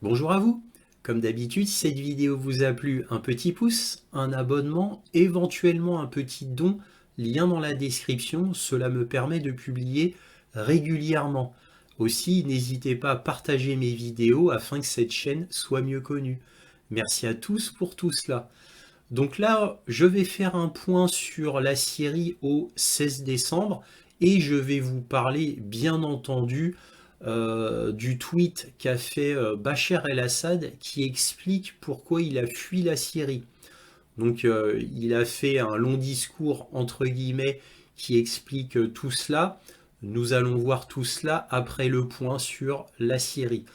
Bonjour à vous. Comme d'habitude, si cette vidéo vous a plu, un petit pouce, un abonnement, éventuellement un petit don, lien dans la description, cela me permet de publier régulièrement. Aussi, n'hésitez pas à partager mes vidéos afin que cette chaîne soit mieux connue. Merci à tous pour tout cela. Donc là, je vais faire un point sur la Syrie au 16 décembre et je vais vous parler, bien entendu, du tweet qu'a fait Bachar el-Assad qui explique pourquoi il a fui la Syrie. Donc il a fait un long discours, entre guillemets, qui explique tout cela. Nous allons voir tout cela après le point sur la Syrie.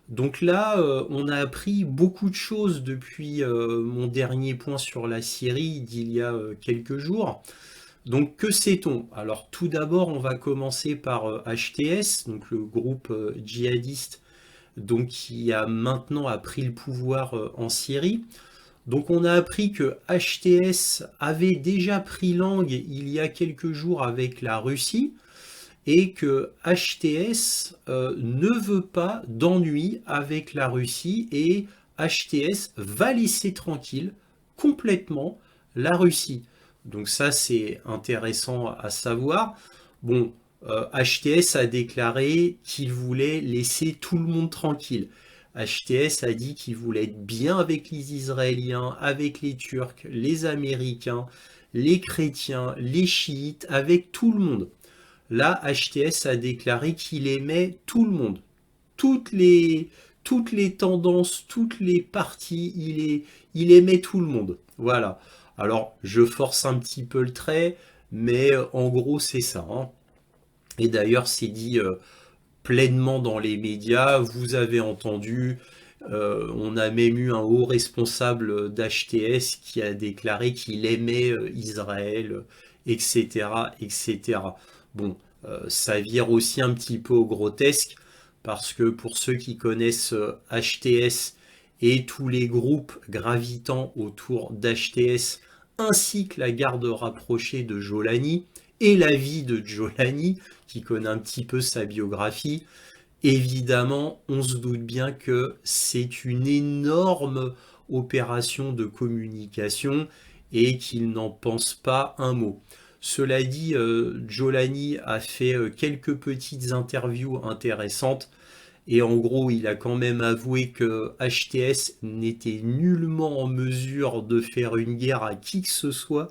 Donc là, on a appris beaucoup de choses depuis mon dernier point sur la Syrie d'il y a quelques jours. Donc que sait-on? Alors tout d'abord, on va commencer par HTS, donc le groupe djihadiste donc, qui a maintenant pris le pouvoir en Syrie. Donc on a appris que HTS avait déjà pris langue il y a quelques jours avec la Russie et que HTS ne veut pas d'ennui avec la Russie et HTS va laisser tranquille complètement la Russie. Donc ça c'est intéressant à savoir. Bon, HTS a déclaré qu'il voulait laisser tout le monde tranquille. HTS a dit qu'il voulait être bien avec les Israéliens, avec les Turcs, les Américains, les chrétiens, les chiites, avec tout le monde. Là, HTS a déclaré qu'il aimait tout le monde. Toutes les, toutes les tendances, toutes les parties, il aimait tout le monde. Voilà. Alors, je force un petit peu le trait, mais en gros, c'est ça, hein. Et d'ailleurs, c'est dit pleinement dans les médias. Vous avez entendu, on a même eu un haut responsable d'HTS qui a déclaré qu'il aimait Israël, etc., etc. Bon, ça vire aussi un petit peu au grotesque parce que pour ceux qui connaissent HTS et tous les groupes gravitant autour d'HTS ainsi que la garde rapprochée de Jolani et la vie de Jolani qui connaît un petit peu sa biographie, évidemment, on se doute bien que c'est une énorme opération de communication et qu'il n'en pense pas un mot. Cela dit, Jolani a fait quelques petites interviews intéressantes et en gros, il a quand même avoué que HTS n'était nullement en mesure de faire une guerre à qui que ce soit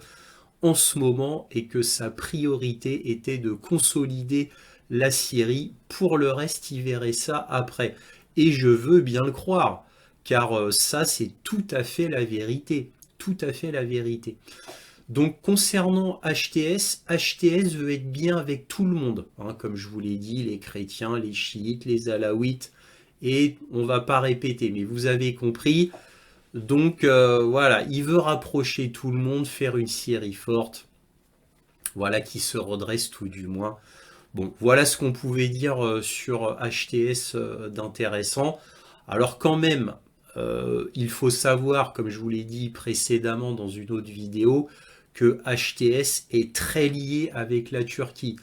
en ce moment et que sa priorité était de consolider la Syrie. Pour le reste, il verrait ça après. Et je veux bien le croire, car ça, c'est tout à fait la vérité. Tout à fait la vérité. Donc concernant HTS, HTS veut être bien avec tout le monde, hein, comme je vous l'ai dit, les chrétiens, les chiites, les alaouites, et on va pas répéter, mais vous avez compris. Donc voilà, il veut rapprocher tout le monde, faire une Syrie forte, voilà, qui se redresse tout du moins. Bon, voilà ce qu'on pouvait dire sur HTS d'intéressant. Alors quand même, il faut savoir, comme je vous l'ai dit précédemment dans une autre vidéo, que HTS est très lié avec la Turquie.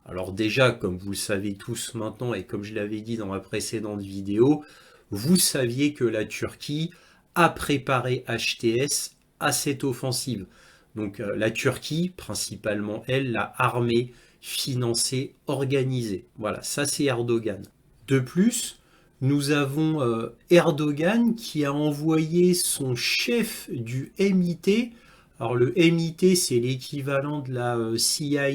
Alors déjà, comme vous le savez tous maintenant et comme je l'avais dit dans ma précédente vidéo, vous saviez que la Turquie a préparé HTS à cette offensive. Donc la Turquie, principalement elle, l'a armée, financée, organisée. Voilà, ça c'est Erdogan. De plus, nous avons Erdogan qui a envoyé son chef du MIT. Alors le MIT, c'est l'équivalent de la CIA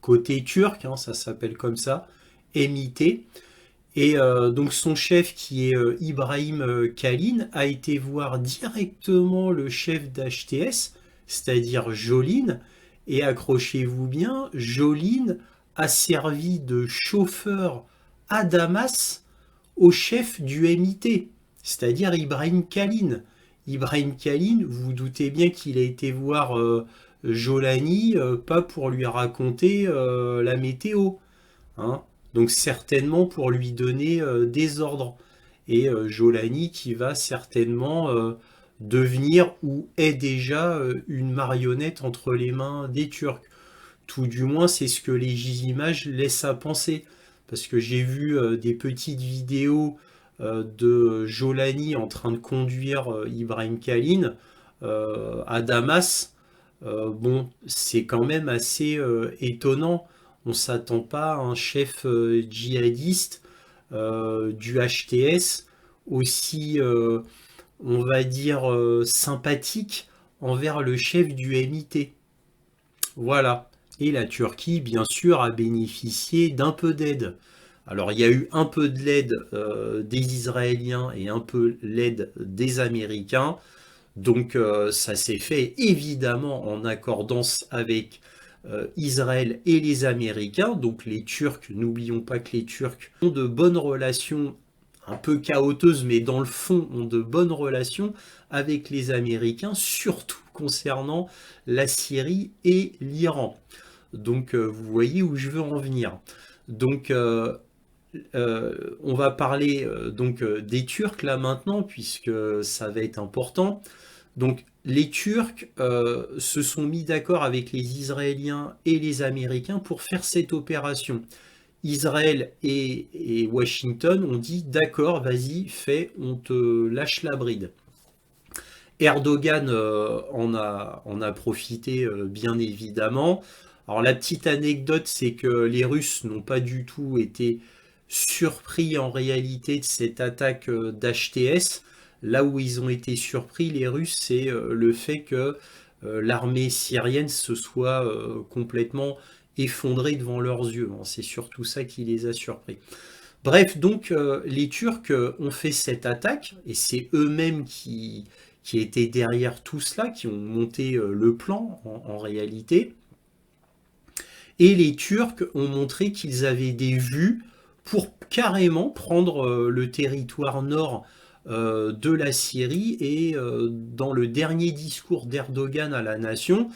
côté turc, hein, ça s'appelle comme ça, MIT. Et donc son chef, qui est Ibrahim Kalin, a été voir directement le chef d'HTS, c'est-à-dire Jolin, et accrochez-vous bien, Jolin a servi de chauffeur à Damas au chef du MIT, c'est-à-dire Ibrahim Kalin. Ibrahim Kalin, vous vous doutez bien qu'il a été voir Jolani, pas pour lui raconter la météo, hein. Donc certainement pour lui donner des ordres. Et Jolani qui va certainement devenir ou est déjà une marionnette entre les mains des Turcs. Tout du moins, c'est ce que les images laissent à penser. Parce que j'ai vu des petites vidéos de Jolani en train de conduire Ibrahim Kalin à Damas, bon, c'est quand même assez étonnant. On ne s'attend pas à un chef djihadiste du HTS aussi, on va dire, sympathique envers le chef du MIT. Voilà. Et la Turquie, bien sûr, a bénéficié d'un peu d'aide. Alors, il y a eu un peu de l'aide des Israéliens et un peu l'aide des Américains. Donc, ça s'est fait évidemment en accordance avec Israël et les Américains. Donc, les Turcs, n'oublions pas que les Turcs ont de bonnes relations, un peu chaotiques, mais dans le fond, ont de bonnes relations avec les Américains, surtout concernant la Syrie et l'Iran. Donc, vous voyez où je veux en venir. Donc, on va parler des Turcs là maintenant, puisque ça va être important. Donc, les Turcs se sont mis d'accord avec les Israéliens et les Américains pour faire cette opération. Israël et Washington ont dit d'accord, vas-y, fais, on te lâche la bride. Erdogan en a profité bien évidemment. Alors la petite anecdote, c'est que les Russes n'ont pas du tout été surpris en réalité de cette attaque d'HTS. Là où ils ont été surpris, les Russes, c'est le fait que l'armée syrienne se soit complètement effondrée devant leurs yeux. C'est surtout ça qui les a surpris. Bref, donc les Turcs ont fait cette attaque, et c'est eux-mêmes qui étaient derrière tout cela, qui ont monté le plan en réalité. Et les Turcs ont montré qu'ils avaient des vues pour carrément prendre le territoire nord de la Syrie. Et dans le dernier discours d'Erdogan à la nation,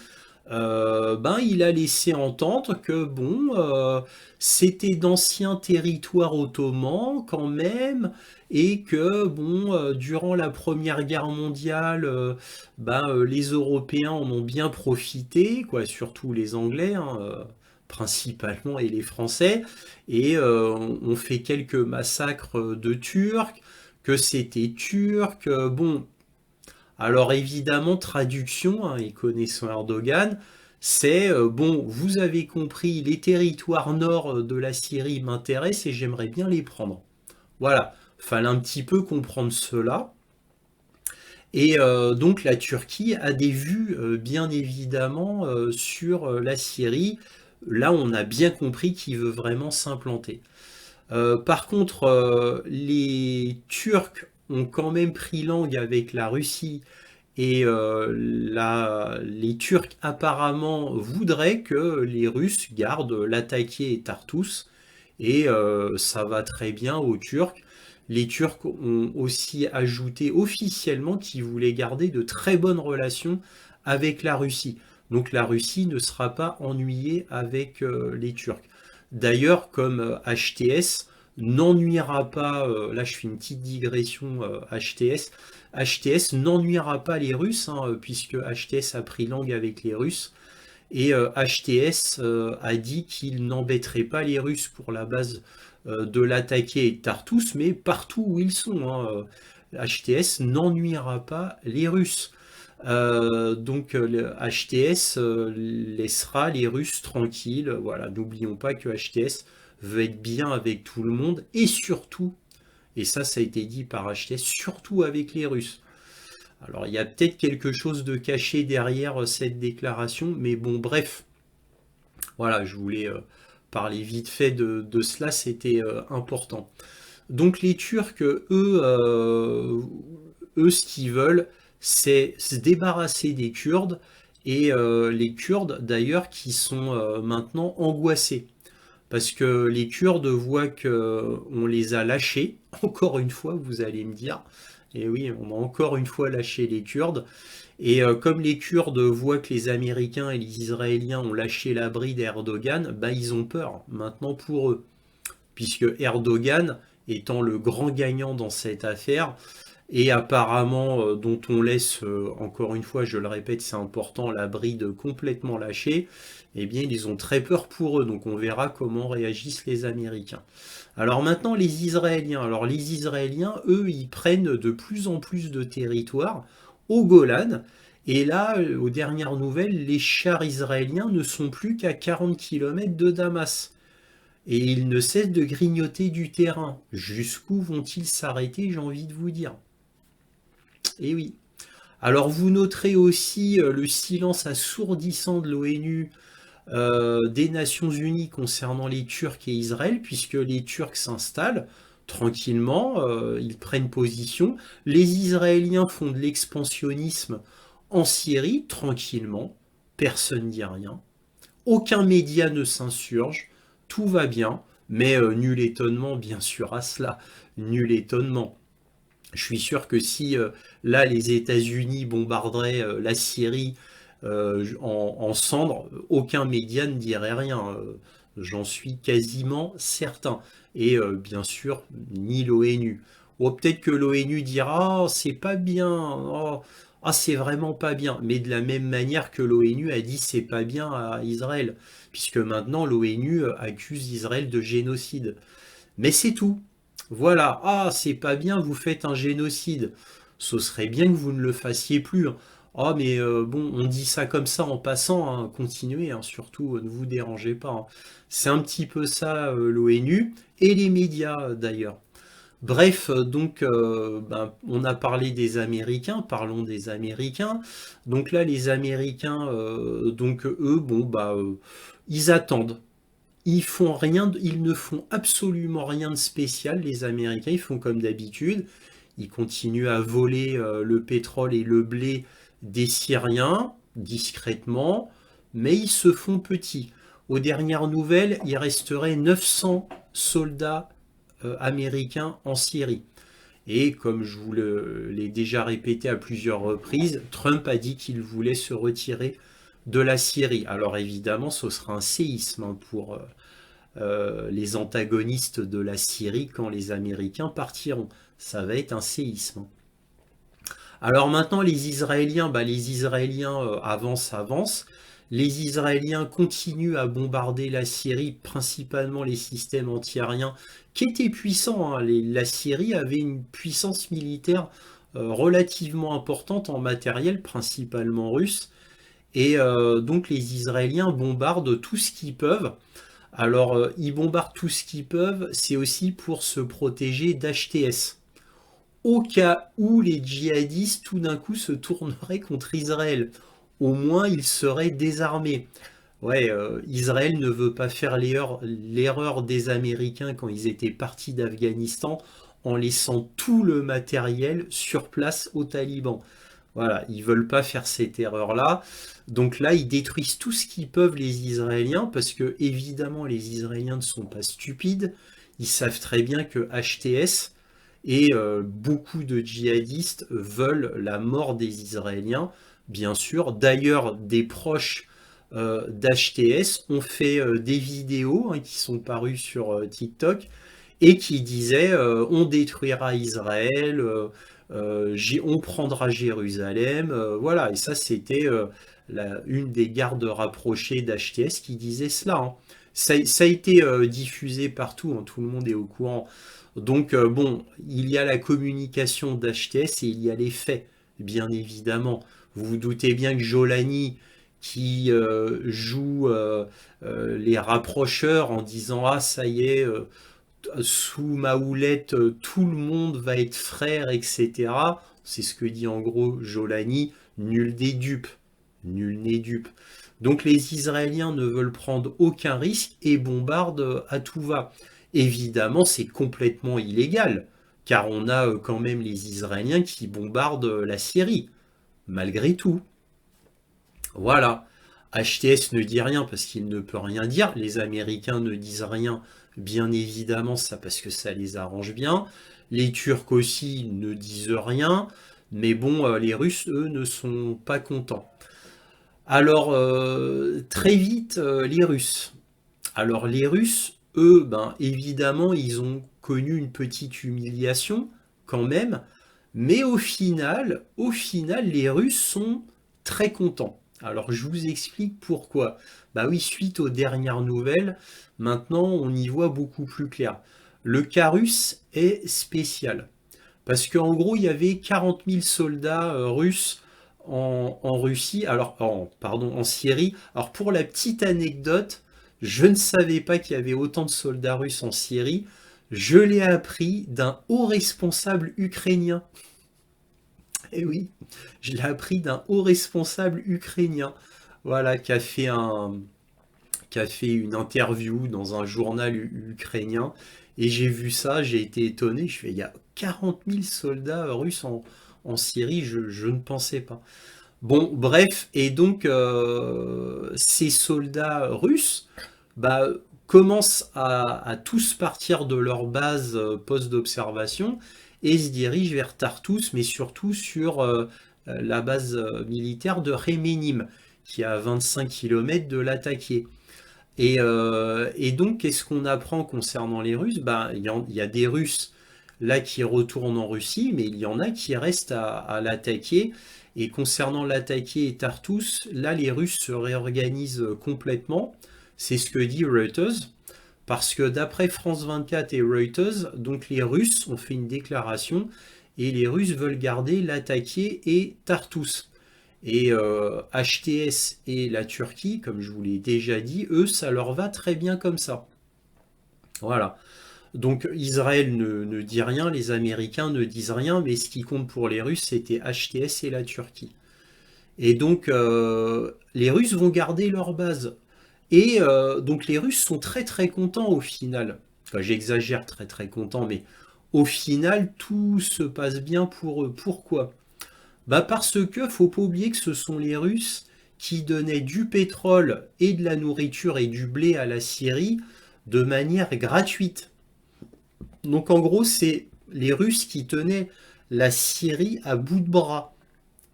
il a laissé entendre que bon, c'était d'anciens territoires ottomans quand même, et que bon, durant la Première Guerre mondiale, les Européens en ont bien profité, quoi, surtout les Anglais, hein, principalement, et les Français, et on fait quelques massacres de Turcs, que c'était turc, bon. Alors évidemment, traduction, hein, et connaissant Erdogan, c'est bon, vous avez compris, les territoires nord de la Syrie m'intéressent et j'aimerais bien les prendre. Voilà, fallait un petit peu comprendre cela. Et donc la Turquie a des vues bien évidemment sur la Syrie. Là, on a bien compris qu'il veut vraiment s'implanter. Par contre, les Turcs ont quand même pris langue avec la Russie, et les Turcs apparemment voudraient que les Russes gardent Latakia et Tartous, et ça va très bien aux Turcs. Les Turcs ont aussi ajouté officiellement qu'ils voulaient garder de très bonnes relations avec la Russie. Donc la Russie ne sera pas ennuyée avec les Turcs. D'ailleurs, comme HTS n'ennuiera pas, là je fais une petite digression HTS n'ennuiera pas les Russes, hein, puisque HTS a pris langue avec les Russes, et HTS a dit qu'il n'embêterait pas les Russes pour la base de l'attaquer et de Tartous, mais partout où ils sont, hein, HTS n'ennuiera pas les Russes. Donc le HTS laissera les Russes tranquilles. Voilà, n'oublions pas que HTS veut être bien avec tout le monde, et surtout, et ça a été dit par HTS, surtout avec les Russes. Alors il y a peut-être quelque chose de caché derrière cette déclaration, mais bon, bref. Voilà, je voulais parler vite fait de cela, c'était important. Donc les Turcs, eux, ce qu'ils veulent, c'est se débarrasser des Kurdes, et les Kurdes d'ailleurs qui sont maintenant angoissés. Parce que les Kurdes voient qu'on les a lâchés, encore une fois, vous allez me dire. Et oui, on a encore une fois lâché les Kurdes. Et comme les Kurdes voient que les Américains et les Israéliens ont lâché la bride à Erdogan, ils ont peur maintenant pour eux. Puisque Erdogan, étant le grand gagnant dans cette affaire, et apparemment dont on laisse, encore une fois, je le répète, c'est important, la bride complètement lâchée, eh bien ils ont très peur pour eux, donc on verra comment réagissent les Américains. Alors maintenant les Israéliens, eux, ils prennent de plus en plus de territoire au Golan, et là, aux dernières nouvelles, les chars israéliens ne sont plus qu'à 40 km de Damas. Et ils ne cessent de grignoter du terrain. Jusqu'où vont-ils s'arrêter, j'ai envie de vous dire. Eh oui. Alors vous noterez aussi le silence assourdissant de l'ONU, des Nations Unies concernant les Turcs et Israël, puisque les Turcs s'installent tranquillement, ils prennent position. Les Israéliens font de l'expansionnisme en Syrie tranquillement, personne ne dit rien. Aucun média ne s'insurge, tout va bien, mais nul étonnement bien sûr à cela, nul étonnement. Je suis sûr que si là les États-Unis bombarderaient la Syrie en cendres, aucun média ne dirait rien. J'en suis quasiment certain. Et bien sûr, ni l'ONU. Ou peut-être que l'ONU dira oh, c'est pas bien, oh, ah, c'est vraiment pas bien. Mais de la même manière que l'ONU a dit c'est pas bien à Israël. Puisque maintenant l'ONU accuse Israël de génocide. Mais c'est tout. Voilà, ah, c'est pas bien, vous faites un génocide. Ce serait bien que vous ne le fassiez plus. Ah, mais bon, on dit ça comme ça en passant, hein, continuez, hein, surtout, ne vous dérangez pas, hein. C'est un petit peu ça, l'ONU, et les médias d'ailleurs. Bref, donc, ben, on a parlé des Américains, parlons des Américains. Donc là, les Américains, donc eux, bon, bah, ils attendent. Ils font rien, ils ne font absolument rien de spécial, les Américains, ils font comme d'habitude. Ils continuent à voler le pétrole et le blé des Syriens, discrètement, mais ils se font petits. Aux dernières nouvelles, il resterait 900 soldats américains en Syrie. Et comme je vous l'ai déjà répété à plusieurs reprises, Trump a dit qu'il voulait se retirer de la Syrie. Alors évidemment, ce sera un séisme hein, pour les antagonistes de la Syrie quand les Américains partiront. Ça va être un séisme. Alors maintenant, les Israéliens, bah, avancent. Les Israéliens continuent à bombarder la Syrie, principalement les systèmes antiaériens, qui étaient puissants, hein. La Syrie avait une puissance militaire relativement importante en matériel, principalement russe. Et donc les Israéliens bombardent tout ce qu'ils peuvent. Alors, ils bombardent tout ce qu'ils peuvent, c'est aussi pour se protéger d'HTS. Au cas où les djihadistes tout d'un coup se tourneraient contre Israël, au moins ils seraient désarmés. Ouais, Israël ne veut pas faire l'erreur des Américains quand ils étaient partis d'Afghanistan en laissant tout le matériel sur place aux talibans. Voilà, ils veulent pas faire cette erreur-là. Donc là, ils détruisent tout ce qu'ils peuvent les Israéliens parce que évidemment les Israéliens ne sont pas stupides. Ils savent très bien que HTS et beaucoup de djihadistes veulent la mort des Israéliens, bien sûr. D'ailleurs, des proches d'HTS ont fait des vidéos hein, qui sont parues sur TikTok et qui disaient on détruira Israël, on prendra Jérusalem, voilà. Et ça, c'était une des gardes rapprochées d'HTS qui disait cela, hein. Ça a été diffusé partout, hein, tout le monde est au courant. Donc, bon, il y a la communication d'HTS et il y a les faits, bien évidemment. Vous vous doutez bien que Jolani, qui joue les rapprocheurs en disant ah ça y est sous ma houlette tout le monde va être frère etc. C'est ce que dit en gros Jolani. Nul n'est dupe, nul n'est dupe. Donc les Israéliens ne veulent prendre aucun risque et bombardent à tout va. Évidemment c'est complètement illégal car on a quand même les Israéliens qui bombardent la Syrie malgré tout. Voilà. HTS ne dit rien parce qu'il ne peut rien dire. Les Américains ne disent rien, bien évidemment, ça parce que ça les arrange bien. Les Turcs aussi ne disent rien. Mais bon, les Russes, eux, ne sont pas contents. Alors, très vite, les Russes. Alors, les Russes, eux, ben, évidemment, ils ont connu une petite humiliation quand même. Mais au final, les Russes sont très contents. Alors je vous explique pourquoi. Bah oui, suite aux dernières nouvelles, maintenant on y voit beaucoup plus clair. Le cas russe est spécial. Parce qu'en gros, il y avait 40 000 soldats russes en Russie, pardon, en Syrie. Alors pour la petite anecdote, je ne savais pas qu'il y avait autant de soldats russes en Syrie. Je l'ai appris d'un haut responsable ukrainien. Eh oui, je l'ai appris d'un haut responsable ukrainien, voilà, qui a fait une interview dans un journal ukrainien. Et j'ai vu ça, j'ai été étonné. Je fais, il y a 40 000 soldats russes en Syrie, je ne pensais pas. Bon, bref, et donc ces soldats russes bah, commencent à tous partir de leur base poste d'observation et se dirigent vers Tartous, mais surtout sur la base militaire de Remenim, qui est à 25 km de l'Ataké. Et donc, qu'est-ce qu'on apprend concernant les Russes? Bah, il y a des Russes là qui retournent en Russie, mais il y en a qui restent à l'attaquer. Et concernant l'attaquer et Tartous, là, les Russes se réorganisent complètement. C'est ce que dit Reuters. Parce que d'après France 24 et Reuters, donc les Russes ont fait une déclaration et les Russes veulent garder l'attaquer et Tartous. Et HTS et la Turquie, comme je vous l'ai déjà dit, eux, ça leur va très bien comme ça. Voilà. Donc Israël ne dit rien, les Américains ne disent rien, mais ce qui compte pour les Russes, c'était HTS et la Turquie. Et donc les Russes vont garder leur base. Et donc les Russes sont très très contents au final. Enfin, j'exagère, très très contents, mais au final, tout se passe bien pour eux. Pourquoi? Bah parce que faut pas oublier que ce sont les Russes qui donnaient du pétrole et de la nourriture et du blé à la Syrie de manière gratuite. Donc en gros, c'est les Russes qui tenaient la Syrie à bout de bras.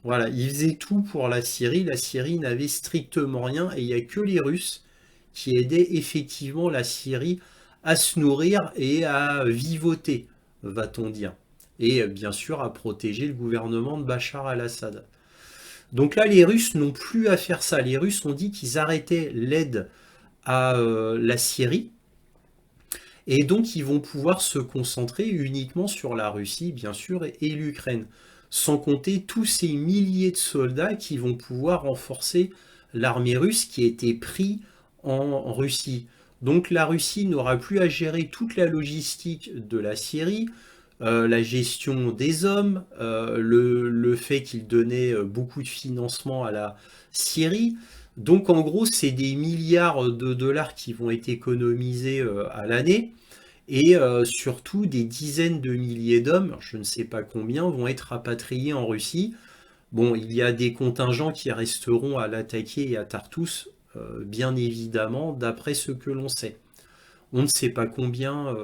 Voilà, ils faisaient tout pour la Syrie n'avait strictement rien et il n'y a que les Russes qui aidaient effectivement la Syrie à se nourrir et à vivoter, va-t-on dire. Et bien sûr à protéger le gouvernement de Bachar al-Assad. Donc là, les Russes n'ont plus à faire ça. Les Russes ont dit qu'ils arrêtaient l'aide à la Syrie et donc ils vont pouvoir se concentrer uniquement sur la Russie, bien sûr, et l'Ukraine. Sans compter tous ces milliers de soldats qui vont pouvoir renforcer l'armée russe qui était prise en Russie. Donc la Russie n'aura plus à gérer toute la logistique de la Syrie, la gestion des hommes, le fait qu'il donnait beaucoup de financement à la Syrie. Donc en gros, c'est des milliards de dollars qui vont être économisés à l'année. Et surtout, des dizaines de milliers d'hommes, je ne sais pas combien, vont être rapatriés en Russie. Bon, il y a des contingents qui resteront à l'attaquer et à Tartous, bien évidemment, d'après ce que l'on sait. On ne sait pas combien,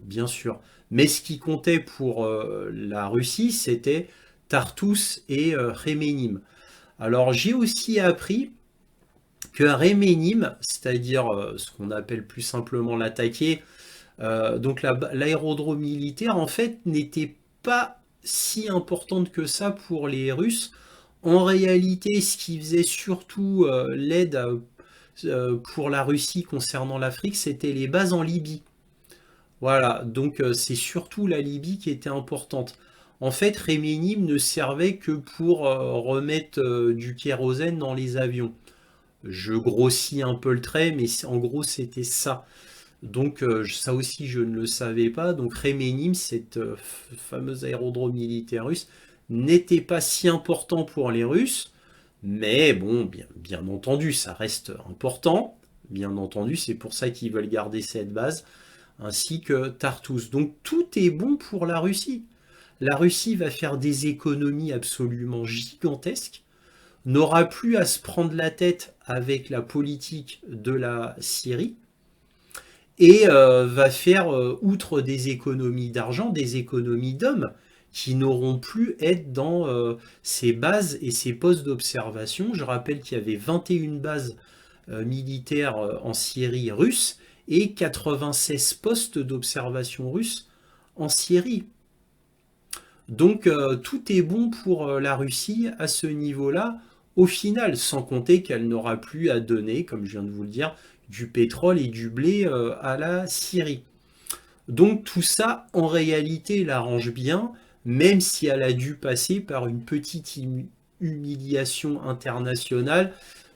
bien sûr. Mais ce qui comptait pour la Russie, c'était Tartous et Remenim. Alors j'ai aussi appris que Remenim, c'est-à-dire ce qu'on appelle plus simplement l'attaquer, donc l'aérodrome militaire, en fait, n'était pas si importante que ça pour les Russes. En réalité, ce qui faisait surtout l'aide pour la Russie concernant l'Afrique, c'était les bases en Libye. Voilà, donc c'est surtout la Libye qui était importante. En fait, Remenim ne servait que pour remettre du kérosène dans les avions. Je grossis un peu le trait, mais en gros, c'était ça. Donc ça aussi, je ne le savais pas. Donc Remenim, cette fameuse aérodrome militaire russe, n'était pas si important pour les Russes. Mais bon, bien entendu, ça reste important. Bien entendu, c'est pour ça qu'ils veulent garder cette base, ainsi que Tartous. Donc tout est bon pour la Russie. La Russie va faire des économies absolument gigantesques, n'aura plus à se prendre la tête avec la politique de la Syrie, et va faire, outre des économies d'argent, des économies d'hommes qui n'auront plus à être dans ces bases et ces postes d'observation. Je rappelle qu'il y avait 21 bases militaires en Syrie russe et 96 postes d'observation russes en Syrie. Donc tout est bon pour la Russie à ce niveau-là, au final, sans compter qu'elle n'aura plus à donner, comme je viens de vous le dire, du pétrole et du blé à la Syrie. Donc tout ça, en réalité, l'arrange bien, même si elle a dû passer par une petite humiliation internationale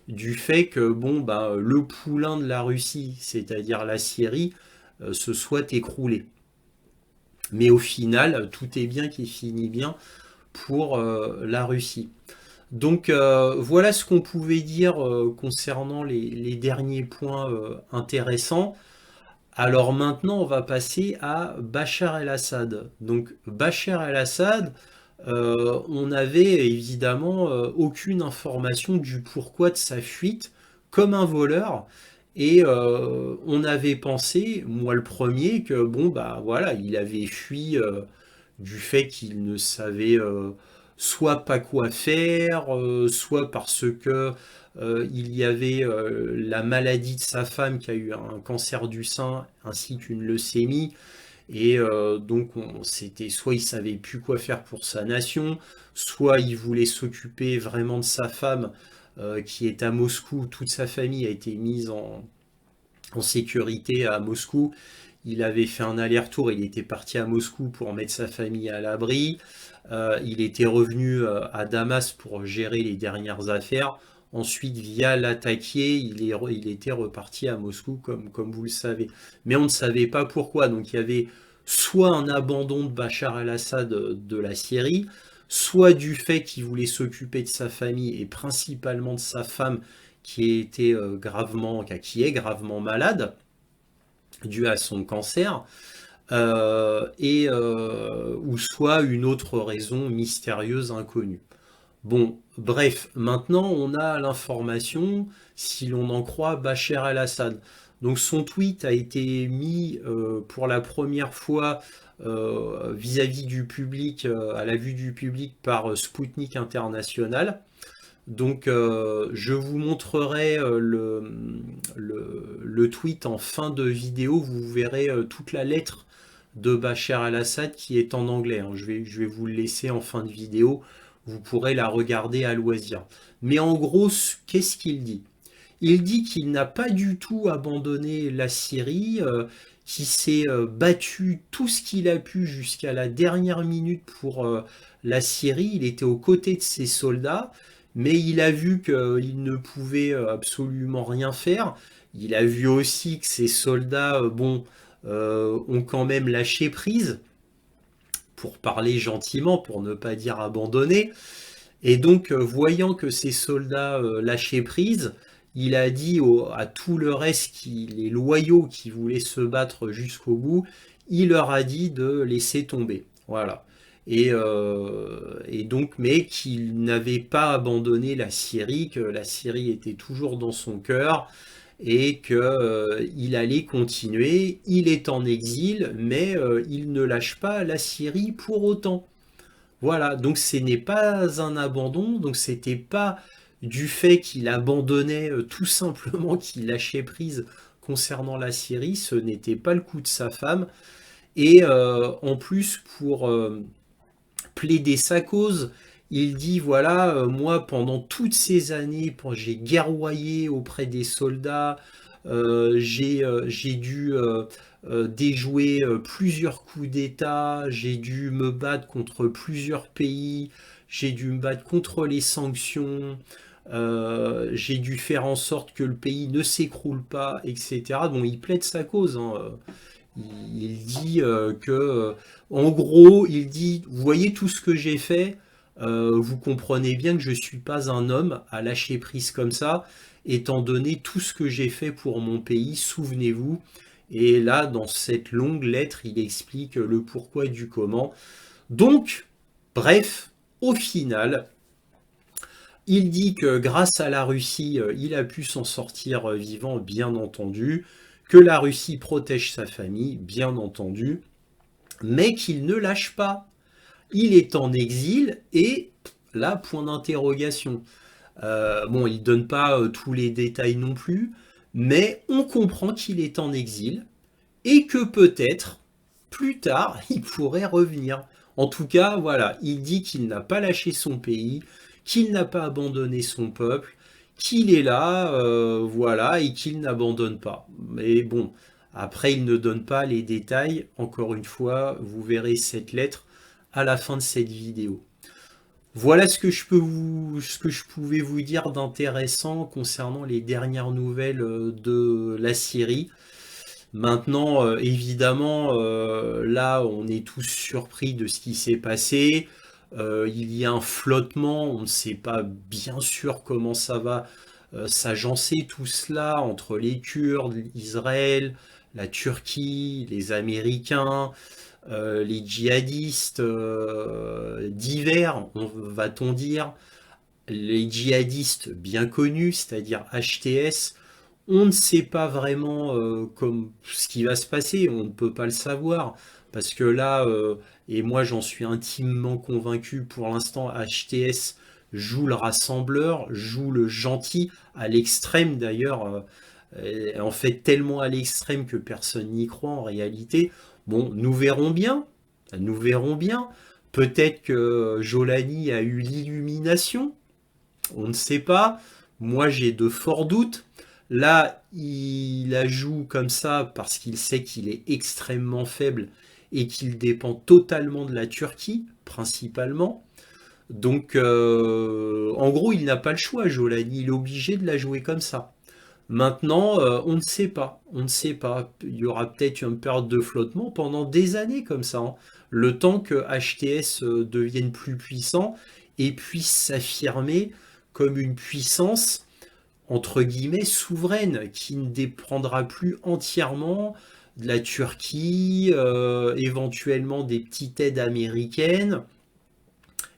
du fait que bon, bah, le poulain de la Russie, c'est-à-dire la Syrie, se soit écroulé. Mais au final, tout est bien qui finit bien pour la Russie. Donc voilà ce qu'on pouvait dire concernant les derniers points intéressants. Alors maintenant, on va passer à Bachar el-Assad. Donc Bachar el-Assad, on n'avait évidemment aucune information du pourquoi de sa fuite, comme un voleur. Et on avait pensé, moi le premier, que bon bah voilà, il avait fui du fait qu'il ne savait soit pas quoi faire, soit parce que il y avait la maladie de sa femme qui a eu un cancer du sein ainsi qu'une leucémie. Et donc c'était soit il savait plus quoi faire pour sa nation, soit il voulait s'occuper vraiment de sa femme qui est à Moscou. Toute sa famille a été mise en sécurité à Moscou. Il avait fait un aller-retour, il était parti à Moscou pour mettre sa famille à l'abri. Il était revenu à Damas pour gérer les dernières affaires. Ensuite, via l'attaquer, il était reparti à Moscou, comme vous le savez. Mais on ne savait pas pourquoi. Donc il y avait soit un abandon de Bachar el-Assad de la Syrie, soit du fait qu'il voulait s'occuper de sa famille et principalement de sa femme qui est gravement malade dû à son cancer, ou soit une autre raison mystérieuse inconnue. Bon, bref, maintenant on a l'information, si l'on en croit Bachar el-Assad. Donc son tweet a été mis pour la première fois vis-à-vis du public, à la vue du public par Sputnik International. Donc je vous montrerai le tweet en fin de vidéo, vous verrez toute la lettre de Bachar el-Assad qui est en anglais, hein. Je vais vous le laisser en fin de vidéo, vous pourrez la regarder à loisir. Mais en gros, qu'est-ce qu'il dit? Il dit qu'il n'a pas du tout abandonné la Syrie, qu'il s'est battu tout ce qu'il a pu jusqu'à la dernière minute pour la Syrie. Il était aux côtés de ses soldats, mais il a vu qu'il ne pouvait absolument rien faire. Il a vu aussi que ses soldats, ont quand même lâché prise, pour parler gentiment, pour ne pas dire abandonné. Et donc, voyant que ses soldats lâchaient prise, il a dit à tout le reste, les loyaux qui voulaient se battre jusqu'au bout, il leur a dit de laisser tomber. Voilà. Et donc, mais qu'il n'avait pas abandonné la Syrie, que la Syrie était toujours dans son cœur et qu'il allait continuer. Il est en exil, mais il ne lâche pas la Syrie pour autant. Voilà, donc ce n'est pas un abandon, donc c'était pas du fait qu'il abandonnait tout simplement, qu'il lâchait prise concernant la Syrie, ce n'était pas le coup de sa femme. Et en plus, pour plaider sa cause, il dit, voilà, moi pendant toutes ces années, j'ai guerroyé auprès des soldats, j'ai dû déjouer plusieurs coups d'État, j'ai dû me battre contre plusieurs pays, j'ai dû me battre contre les sanctions, j'ai dû faire en sorte que le pays ne s'écroule pas, etc. Bon, il plaide sa cause, hein. Il dit en gros, il dit, vous voyez tout ce que j'ai fait, vous comprenez bien que je ne suis pas un homme à lâcher prise comme ça, étant donné tout ce que j'ai fait pour mon pays, souvenez-vous. Et là, dans cette longue lettre, il explique le pourquoi du comment. Donc, bref, au final, il dit que grâce à la Russie, il a pu s'en sortir vivant, bien entendu, que la Russie protège sa famille, bien entendu, mais qu'il ne lâche pas. Il est en exil et là, point d'interrogation. Bon, il ne donne pas tous les détails non plus, mais on comprend qu'il est en exil et que peut-être, plus tard, il pourrait revenir. En tout cas, voilà, il dit qu'il n'a pas lâché son pays, qu'il n'a pas abandonné son peuple, qu'il est là, voilà, et qu'il n'abandonne pas. Mais bon, après, il ne donne pas les détails. Encore une fois, vous verrez cette lettre à la fin de cette vidéo. Voilà ce que je pouvais vous dire d'intéressant concernant les dernières nouvelles de la Syrie. Maintenant, évidemment, là, on est tous surpris de ce qui s'est passé. Il y a un flottement, on ne sait pas bien sûr comment ça va s'agencer tout cela entre les Kurdes, Israël, la Turquie, les Américains, les djihadistes divers, va-t-on dire, les djihadistes bien connus, c'est-à-dire HTS. On ne sait pas vraiment ce qui va se passer, on ne peut pas le savoir, parce que là, et moi j'en suis intimement convaincu pour l'instant, HTS joue le rassembleur, joue le gentil, à l'extrême d'ailleurs, en fait tellement à l'extrême que personne n'y croit en réalité. Bon, nous verrons bien, nous verrons bien. Peut-être que Jolani a eu l'illumination, on ne sait pas. Moi, j'ai de forts doutes. Là, il la joue comme ça parce qu'il sait qu'il est extrêmement faible et qu'il dépend totalement de la Turquie, principalement. Donc, en gros, il n'a pas le choix, Jolani. Il est obligé de la jouer comme ça. Maintenant, on ne sait pas. On ne sait pas. Il y aura peut-être une période de flottement pendant des années comme ça, hein. Le temps que HTS devienne plus puissant et puisse s'affirmer comme une puissance, entre guillemets, souveraine, qui ne dépendra plus entièrement de la Turquie, éventuellement des petites aides américaines,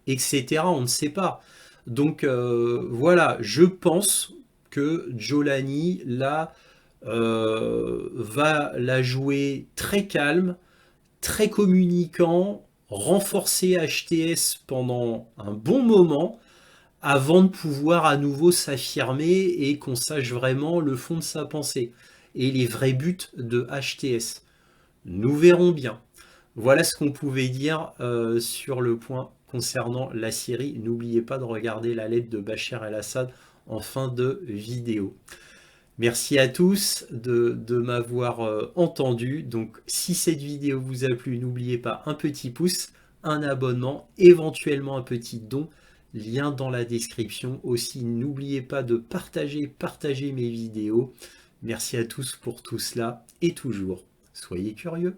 etc. On ne sait pas. Donc voilà, je pense que Jolani, là, va la jouer très calme, très communicant, renforcer HTS pendant un bon moment, avant de pouvoir à nouveau s'affirmer et qu'on sache vraiment le fond de sa pensée et les vrais buts de HTS. Nous verrons bien. Voilà ce qu'on pouvait dire sur le point concernant la Syrie. N'oubliez pas de regarder la lettre de Bachar el-Assad en fin de vidéo. Merci à tous de m'avoir entendu. Donc si cette vidéo vous a plu, n'oubliez pas un petit pouce, un abonnement, éventuellement un petit don. Lien dans la description. Aussi, n'oubliez pas de partager mes vidéos. Merci à tous pour tout cela et toujours, soyez curieux.